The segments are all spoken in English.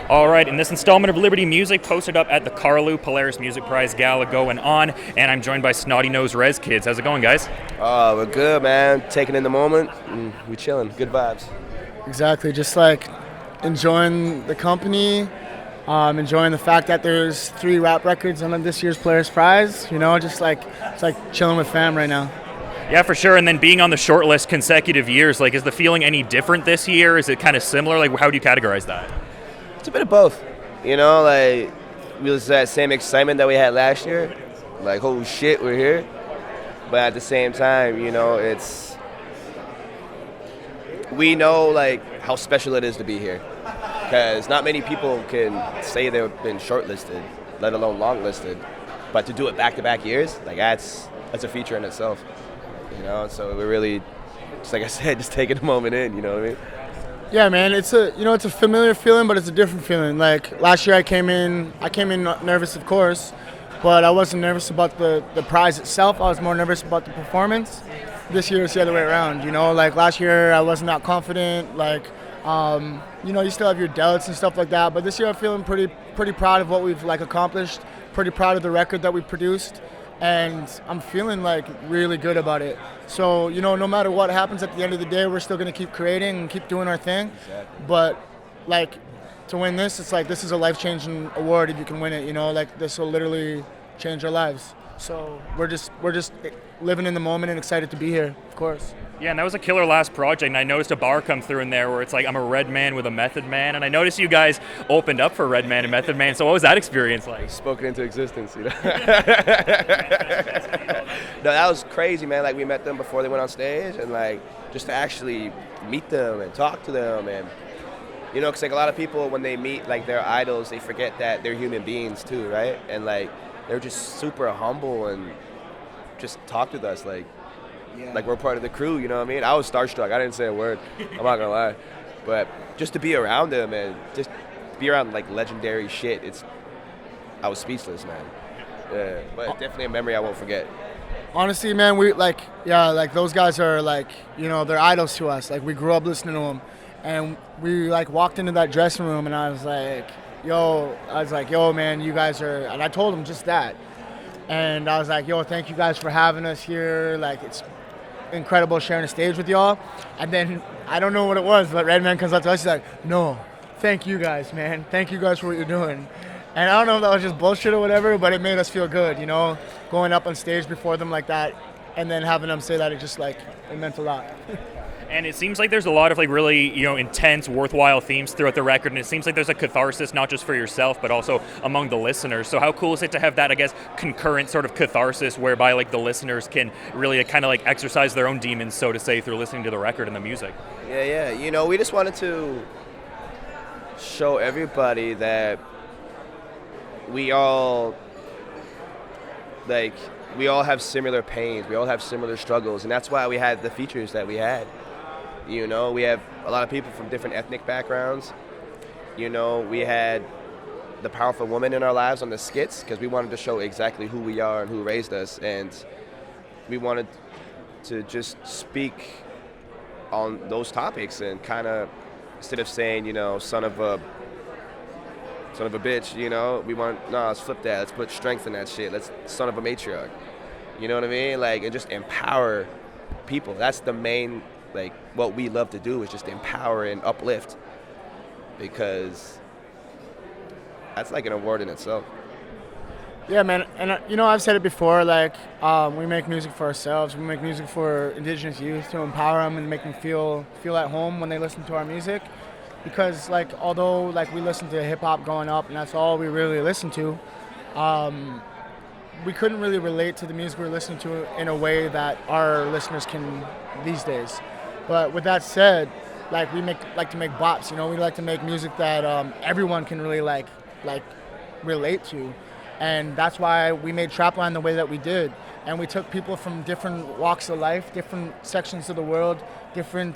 All right, in this installment of Liberty Music, posted up at the Carlu Polaris Music Prize Gala going on, and I'm joined by Snotty Nose Rez Kids. How's it going, guys? We're good, man. Taking in the moment. We chilling. Good vibes. Exactly, just like enjoying the company, enjoying the fact that there's 3 rap records on this year's Polaris Prize. You know, just like it's like chilling with fam right now. Yeah, for sure. And then being on the short list consecutive years, like, is the feeling any different this year? Is it kind of similar? Like, how do you categorize that? It's a bit of both. You know, like, we was that same excitement that we had last year. Like, holy shit, we're here. But at the same time, you know, we know, like, how special it is to be here. Because not many people can say they've been shortlisted, let alone longlisted. But to do it back-to-back years, like, that's a feature in itself. You know, so we're really, just like I said, just taking the moment in, you know what I mean? Yeah, man, it's a familiar feeling, but it's a different feeling. Like last year I came in nervous, of course, but I wasn't nervous about the prize itself. I was more nervous about the performance. This year it's the other way around, you know? Like last year I wasn't that confident, like, you know, you still have your doubts and stuff like that, but this year I'm feeling pretty proud of what we've like accomplished, pretty proud of the record that we produced, and I'm feeling like really good about it. So, you know, no matter what happens at the end of the day, we're still going to keep creating and keep doing our thing. Exactly. But like to win this, it's like this is a life-changing award if you can win it, you know, like this will literally change our lives. So we're just living in the moment and excited to be here, of course. Yeah, and that was a killer last project, and I noticed a bar come through in there where it's like, I'm a Red Man with a Method Man, and I noticed you guys opened up for Red Man and Method Man, so what was that experience like? Spoken into existence, you know? No, that was crazy, man. Like, we met them before they went on stage, and, like, just to actually meet them and talk to them, and, you know, because, like, a lot of people, when they meet, like, their idols, they forget that they're human beings, too, right? And, like, they're just super humble and just talked with us, like, yeah. Like we're part of the crew, you know what I mean? I was starstruck. I didn't say a word. I'm not gonna lie, but just to be around them and just be around like legendary shit, I was speechless, man. Yeah, but definitely a memory I won't forget. Honestly, man, like those guys are like, you know, they're idols to us. Like we grew up listening to them, and we like walked into that dressing room, and I was like, yo, man, you guys are, and I told them just that, and I was like, yo, thank you guys for having us here. Like it's incredible sharing a stage with y'all. And then I don't know what it was, but Redman comes up to us, he's like, no, thank you guys, man. Thank you guys for what you're doing. And I don't know if that was just bullshit or whatever, but it made us feel good, you know, going up on stage before them like that and then having them say that, it meant a lot. And it seems like there's a lot of like really, you know, intense, worthwhile themes throughout the record, and it seems like there's a catharsis not just for yourself, but also among the listeners. So how cool is it to have that, I guess, concurrent sort of catharsis whereby like the listeners can really kind of like exercise their own demons, so to say, through listening to the record and the music? Yeah. You know, we just wanted to show everybody that we all have similar pains, we all have similar struggles, and that's why we had the features that we had. You know, we have a lot of people from different ethnic backgrounds. You know, we had the powerful woman in our lives on the skits because we wanted to show exactly who we are and who raised us, and we wanted to just speak on those topics and kind of, instead of saying, you know, son of a bitch, you know, let's flip that. Let's put strength in that shit. Let's son of a matriarch. You know what I mean? Like, and just empower people. That's the main, like, what we love to do is just empower and uplift, because that's like an award in itself. Yeah, man, and you know, I've said it before, like, we make music for ourselves. We make music for indigenous youth to empower them and make them feel at home when they listen to our music. Because, like, although, like, we listened to hip-hop growing up, and that's all we really listened to, we couldn't really relate to the music we were listening to in a way that our listeners can these days. But with that said, like, we like to make bops, you know? We like to make music that everyone can really, like relate to. And that's why we made Trapline the way that we did. And we took people from different walks of life, different sections of the world, different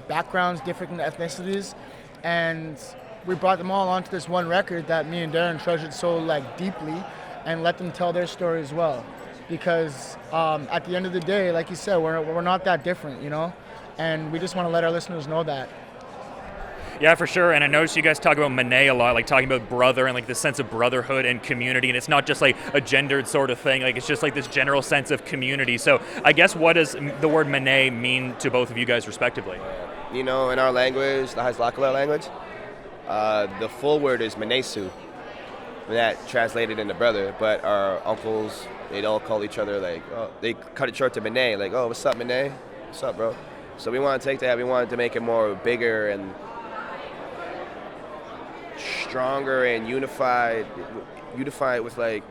backgrounds, different ethnicities, and we brought them all onto this one record that me and Darren treasured so like deeply, and let them tell their story as well. Because at the end of the day, like you said, we're not that different, you know? And we just want to let our listeners know that. Yeah, for sure. And I noticed you guys talk about minay a lot, like talking about brother and like this sense of brotherhood and community. And it's not just like a gendered sort of thing. Like it's just like this general sense of community. So I guess what does the word minay mean to both of you guys respectively? You know, in our language, the Haslakala language, the full word is minesu. That translated into brother, but our uncles, they'd all call each other like, oh, they cut it short to minay, like, oh, what's up, minay? What's up, bro? So we want to take that, we wanted to make it more bigger and stronger and unified with like,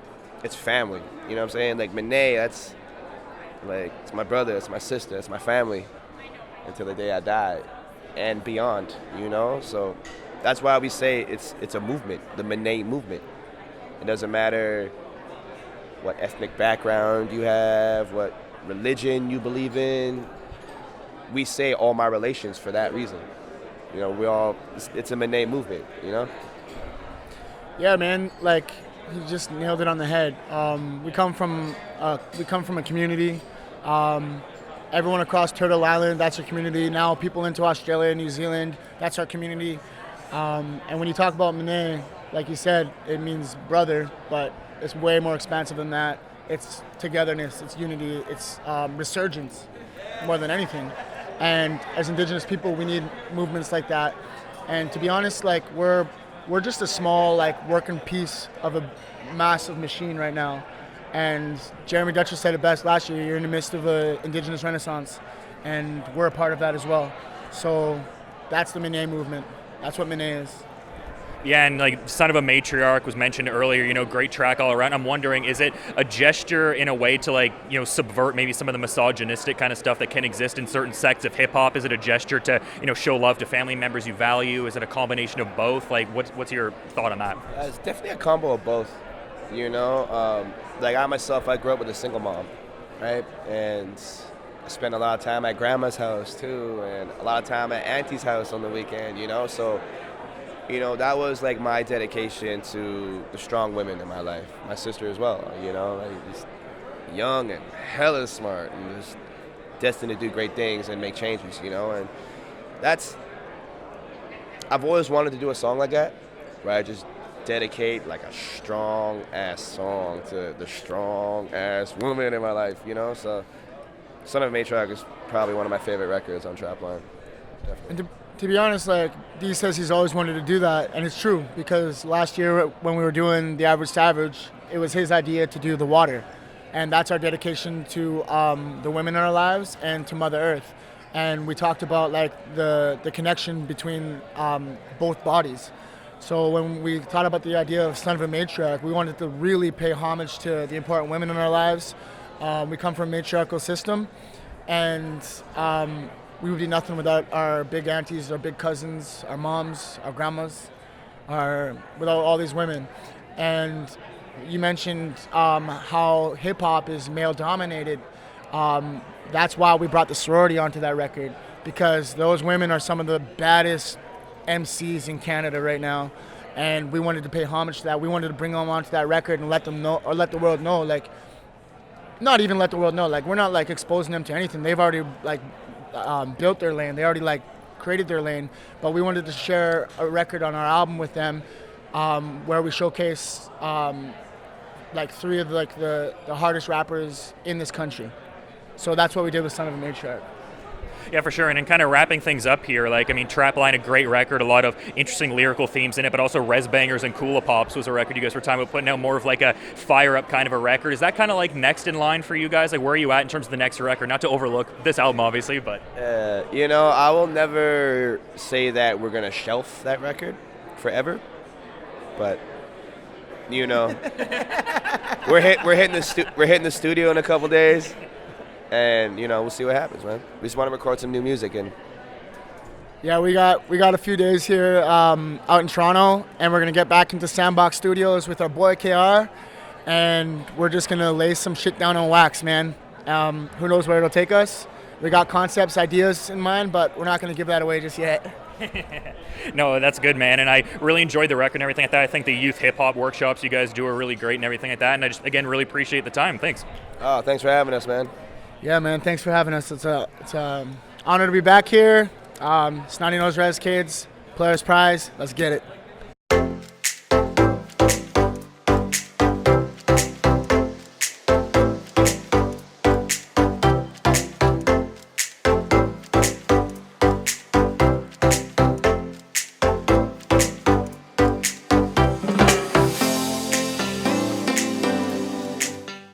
it's family, you know what I'm saying? Like minay, that's like, it's my brother, it's my sister, it's my family until the day I die and beyond, you know? So that's why we say it's a movement, the minay movement. It doesn't matter what ethnic background you have, what religion you believe in. We say all my relations for that reason. You know, it's a minay movement, you know? Yeah, man, like you just nailed it on the head. We come from a community. Everyone across Turtle Island, that's our community. Now people into Australia, New Zealand, that's our community. And when you talk about minay, like you said, it means brother, but it's way more expansive than that. It's togetherness, it's unity, it's resurgence more than anything. And as Indigenous people, we need movements like that. And to be honest, like we're just a small like working piece of a massive machine right now. And Jeremy Dutcher said it best last year, you're in the midst of an Indigenous renaissance, and we're a part of that as well. So that's the minay movement. That's what minay is. Yeah, and like Son of a Matriarch was mentioned earlier, you know, great track all around. I'm wondering, is it a gesture in a way to like, you know, subvert maybe some of the misogynistic kind of stuff that can exist in certain sects of hip hop? Is it a gesture to, you know, show love to family members you value? Is it a combination of both? Like, what's your thought on that? It's definitely a combo of both, you know? Like I myself, I grew up with a single mom, right? And I spent a lot of time at grandma's house too, and a lot of time at auntie's house on the weekend, you know? So, you know, that was like my dedication to the strong women in my life. My sister as well, you know, like just young and hella smart and just destined to do great things and make changes, you know. And I've always wanted to do a song like that, where I just dedicate like a strong ass song to the strong ass woman in my life, you know. So Son of a Matriarch is probably one of my favorite records on Trapline. Definitely. And to be honest, like Dee says he's always wanted to do that, and it's true, because last year when we were doing The Average Savage, it was his idea to do The Water, and that's our dedication to the women in our lives and to Mother Earth. And we talked about like the connection between both bodies. So when we thought about the idea of Son of a Matriarch, we wanted to really pay homage to the important women in our lives. We come from a matriarchal system, and we would be nothing without our big aunties, our big cousins, our moms, our grandmas, without all these women. And you mentioned how hip-hop is male-dominated. That's why we brought the sorority onto that record, because those women are some of the baddest MCs in Canada right now. And we wanted to pay homage to that. We wanted to bring them onto that record and let them know, or let the world know, like, not even let the world know, like, we're not like exposing them to anything. They've already like built their lane. They already like created their lane, but we wanted to share a record on our album with them, where we showcase like three of like the hardest rappers in this country. So that's what we did with Son of a Matriarch. Yeah, for sure. And in kind of wrapping things up here, like, I mean, Trapline, a great record, a lot of interesting lyrical themes in it, but also Rez Bangers and Kula Pops was a record you guys were talking about putting out, more of like a fire-up kind of a record. Is that kind of like next in line for you guys? Like, where are you at in terms of the next record? Not to overlook this album, obviously, but... You know, I will never say that we're going to shelf that record forever, but, you know, we're hitting the studio in a couple days. And, you know, we'll see what happens, man. We just want to record some new music. And yeah, we got a few days here out in Toronto, and we're going to get back into Sandbox Studios with our boy KR, and we're just going to lay some shit down on wax, man. Who knows where it'll take us. We got concepts, ideas in mind, but we're not going to give that away just yet. No, that's good, man. And I really enjoyed the record and everything like that. I think the youth hip-hop workshops you guys do are really great and everything like that. And I just, again, really appreciate the time. Thanks. Oh, thanks for having us, man. Yeah, man, thanks for having us. It's an honor to be back here. Snotty Nose Rez Kids, Polaris Prize, let's get it.